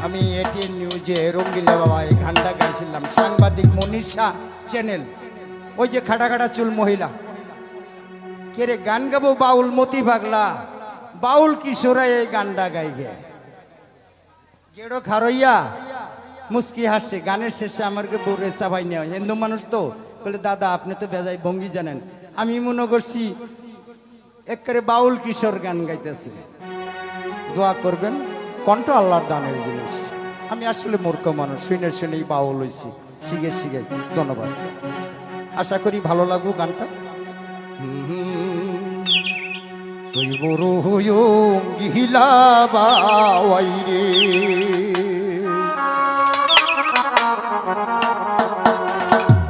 আমি এটিএন নিউজে রঙ্গিলা বাবা এই গানটা গাইছিলাম, সাংবাদিক মনীষা চ্যানেল, ওই যে খাটা খাটা চুল মহিলা, কে রে গান গাবো বাউল মতি পাগলা, বাউল কিশোরা এই গানটা গাই গে গেড়ো খারইয়া মুস্কি হাসছে। গানের শেষে আমাকে বউরে চাপাই নেওয়া, হিন্দু মানুষ তো বলে দাদা আপনি তো বেজায় ভঙ্গি জানেন, আমি মনে করছি একেবারে বাউল কিশোর গান গাইতেছে। দোয়া করবেন, কণ্ঠ আল্লাহর দানের জিনিস। আমি আসলে মূর্খ মানুষ, শুনে শুনেই বাউল হয়েছি, শিখে শিখে। ধন্যবাদ, আশা করি ভালো লাগবো গানটা। তুই বড় হইও গিলা বাওয়াই রে,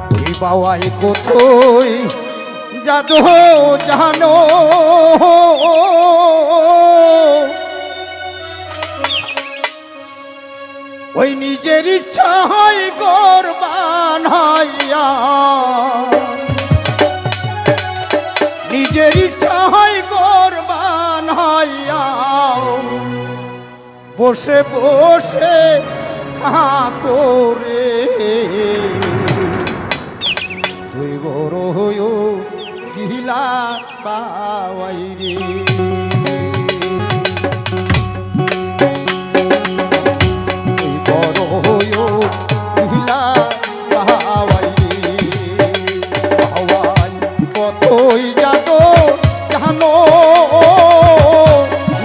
তুই বাওয়াই কোথায় জাদু জানো, ওই নিজের ইচ্ছা হয় গরবান হইয়া, নিজের ইচ্ছা হয় গরবান হইয়া, বসে বসে থাকো রে, তুই বড় হইও গিলা বাওয়াই রে।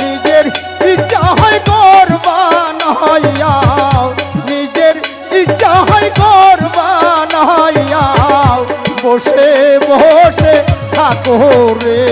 নিজের ইচ্ছা হয় গরবান হইয়া, নিজের ইচ্ছা হয় গরবান হইয়া, বসে বসে থাকো রে।